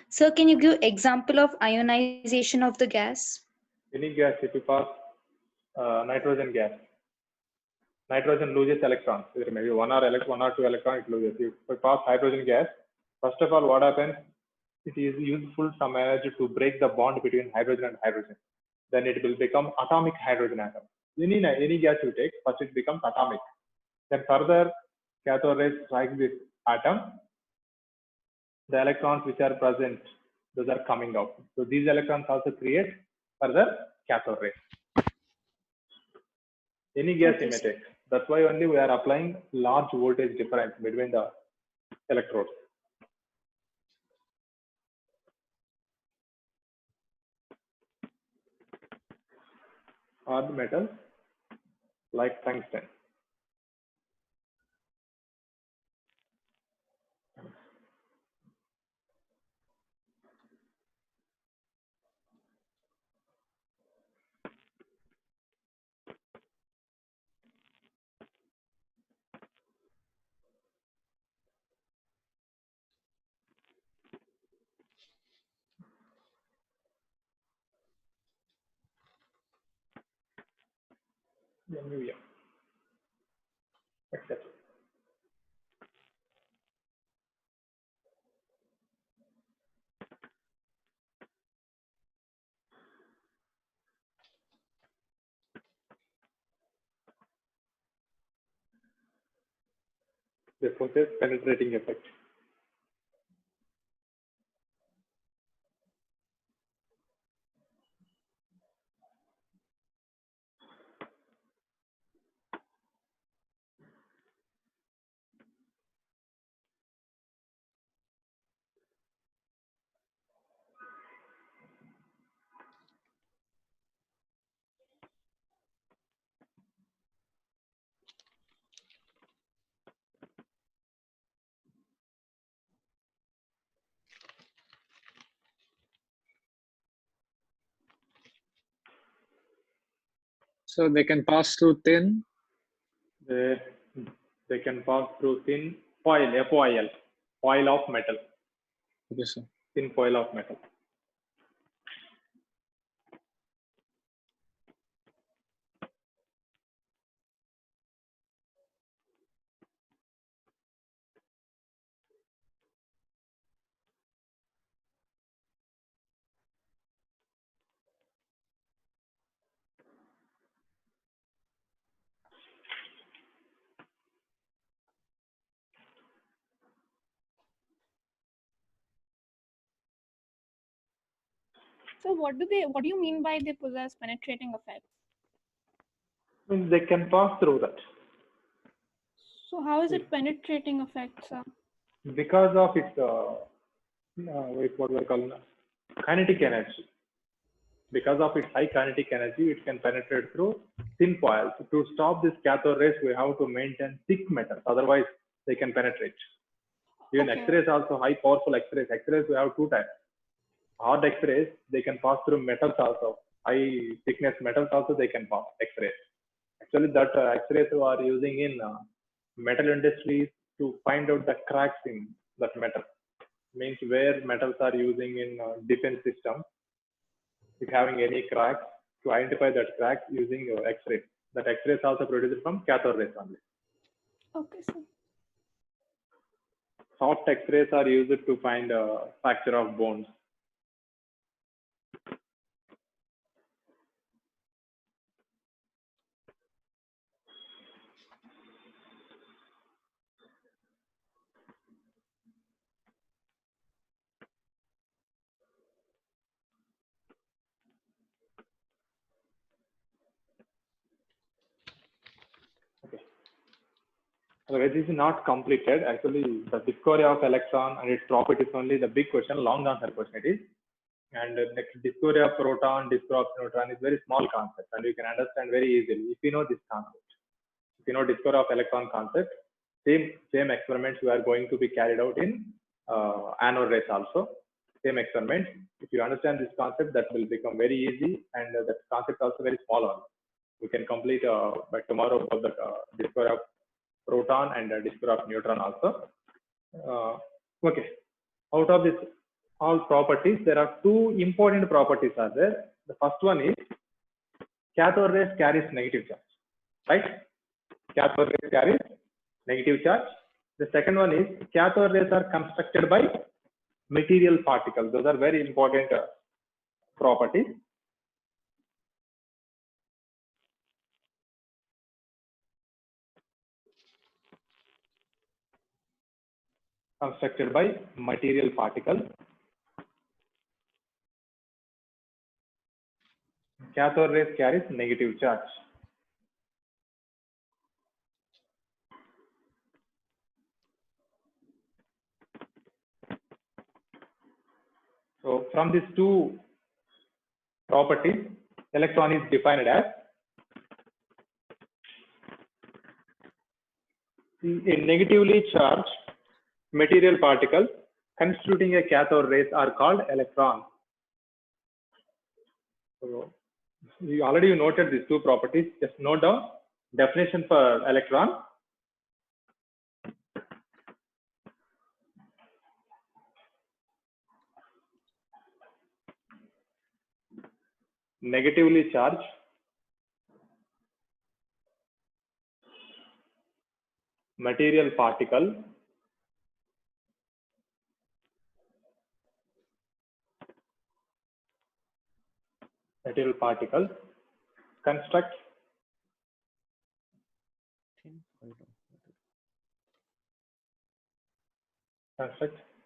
Sir, can you give example of ionization of the gas? Any gas, if you pass nitrogen gas, nitrogen loses electrons. There may be one or two electrons it loses. If you pass hydrogen gas, first of all, what happens? It is useful some energy to break the bond between hydrogen and hydrogen. Then it will become atomic hydrogen atom. Any gas you take, first it becomes atomic. Then further, cathode rays strike this atom. The electrons which are present, those are coming out. So these electrons also create further cathode rays. Any gas you may take. That's why only we are applying large voltage difference between the electrodes. Hard metals like tungsten. MUM, etc. They possess penetrating effect. So they can pass through thin. They can pass through thin foil, FOIL, foil of metal. Okay, sir. Thin foil of metal. So what do you mean by they possess penetrating effect? Means they can pass through that. So how is it penetrating effect, sir? Because of its what we call kinetic energy. Because of its high kinetic energy, it can penetrate through thin foils. To stop this cathode rays, we have to maintain thick metals. Otherwise, they can penetrate. Even Okay. X-rays also, high powerful X-rays. X-rays we have two types. Hard X-rays, they can pass through metals also. high thickness metals also they can form X-rays. Actually, that X-rays we are using in metal industries to find out the cracks in that metal. Means where metals are using in defense systems. If having any cracks, to identify that crack using X-rays. That X-rays also produced from cathode rays only. Okay, sir. Soft X-rays are used to find fracture of bones. Okay. So this is not completed. Actually, the discovery of electron and its properties only the big question, long answer question it is. And the discovery of proton, discovery of neutron is very small concept, and you can understand very easily if you know this concept. If you know discovery of electron concept, same experiments we are going to be carried out in anode rays also. Same experiment. If you understand this concept, that will become very easy, and that concept also very small one. We can complete by tomorrow for the discovery of proton and discovery of neutron also. Okay. Out of this all properties, there are two important properties are there. The first one is cathode rays carries negative charge, right? Cathode rays carries negative charge. The second one is cathode rays are constructed by material particles. Those are very important properties. Constructed by material particles. Cathode rays carries negative charge. So from these two properties, electron is defined as a negatively charged material particle constituting a cathode rays are called electrons. So you already noted these two properties. Just note down definition for electron. Negatively charged material particle construct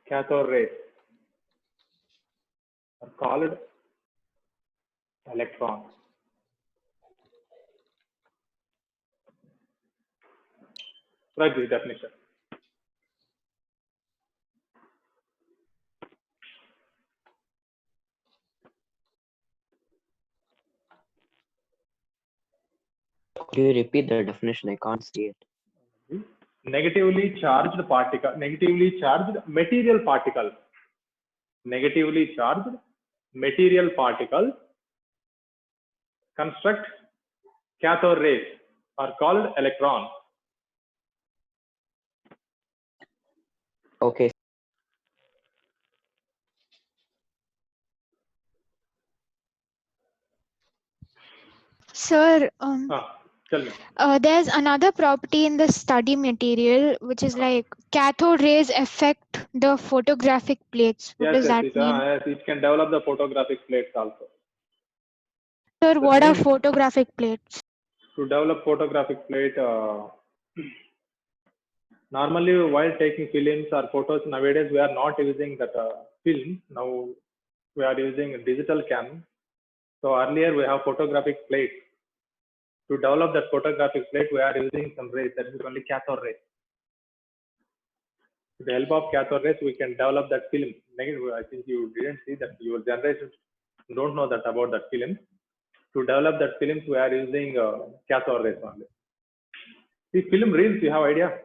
cathode rays are called electrons. Write this definition. Could you repeat the definition? I can't see it. Negatively charged particle, negatively charged material particle, negatively charged material particle construct cathode rays are called electrons. Okay. Sir, Tell me. there's another property in the study material, which is like cathode rays affect the photographic plates. What does that mean? Yes, it can develop the photographic plates also. Sir, what are photographic plates? To develop photographic plate, normally while taking films or photos nowadays, we are not using that film. Now we are using digital cam. So earlier we have photographic plate. To develop that photographic plate, we are using some rays, that is only cathode rays. With the help of cathode rays, we can develop that film. Negative, I think you didn't see that, your generation don't know that about that film. To develop that films, we are using cathode rays only. See, film reels, you have idea?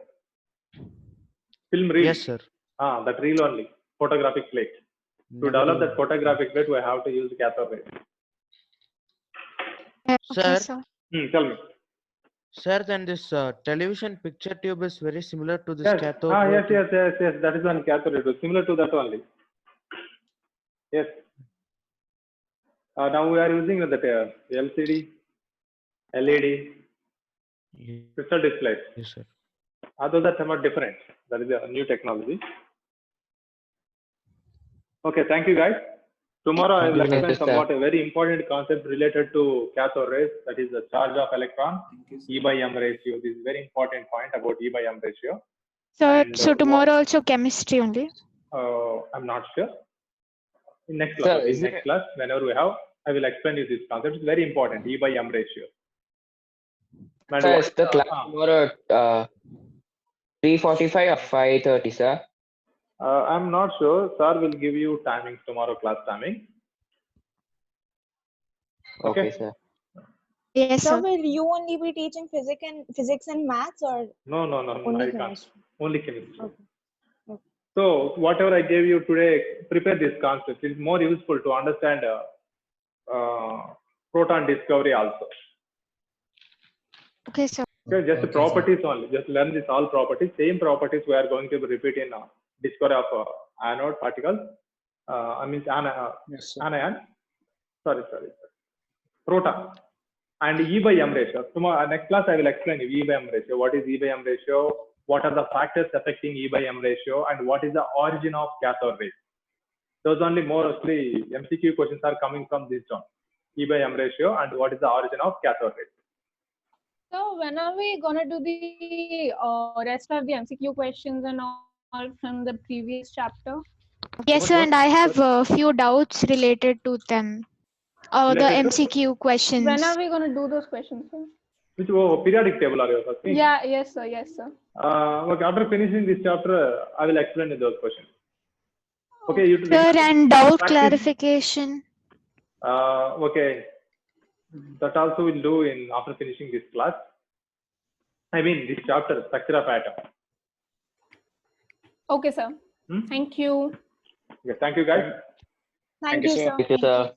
Film reel. Yes, sir. That reel only, photographic plate. To develop that photographic plate, we have to use cathode rays. Okay, Sir, sir. Tell me. sir, then this television picture tube is very similar to this Yes. cathode ray Yes, tube. yes, yes, yes. That is one cathode ray tube, similar to that only. Yes. Now we are using that LCD, LED, crystal displays. Yes, sir. Those are somewhat different. That is a new technology. Okay, thank you guys. Tomorrow I will explain somewhat a very important concept related to cathode rays, that is the charge of electron, E by M ratio. This is very important point about E by M ratio. So tomorrow also chemistry only. I'm not sure. In next class, whenever we have, I will explain you this concept. It's very important, E by M ratio. Sir, is the class tomorrow 3:45 or 5:30, sir? I'm not sure. Sir will give you timings tomorrow, class timing. Okay, sir. Yes, So sir. will you only be teaching physics and maths, or No, only I can't. chemistry? Only chemistry. Okay. So whatever I gave you today, prepare this concept. It's more useful to understand proton discovery also. Okay, sir. Okay, just the properties only. Just learn this all properties. Same properties we are going to repeat in discovery of anode particles. Anion. Sorry. Proton. And E by M ratio. Tomorrow, next class, I will explain you E by M ratio. What is E by M ratio? What are the factors affecting E by M ratio? And what is the origin of cathode rays? Those only mostly MCQ questions are coming from this one. E by M ratio and what is the origin of cathode rays? So when are we gonna do the rest of the MCQ questions and all from the previous chapter? Yes, sir. And I have a few doubts related to them. The MCQ questions. When are we gonna do those questions, sir? Which periodic table are you asking? Yeah, yes, sir. Okay, after finishing this chapter, I will explain those questions. Okay, you sir, and doubt clarification. Okay, that also we'll do in after finishing this class. I mean this chapter, structure of atom. Okay, sir. Thank you. Okay, thank you, guys. Thank you, sir. Thank you, sir.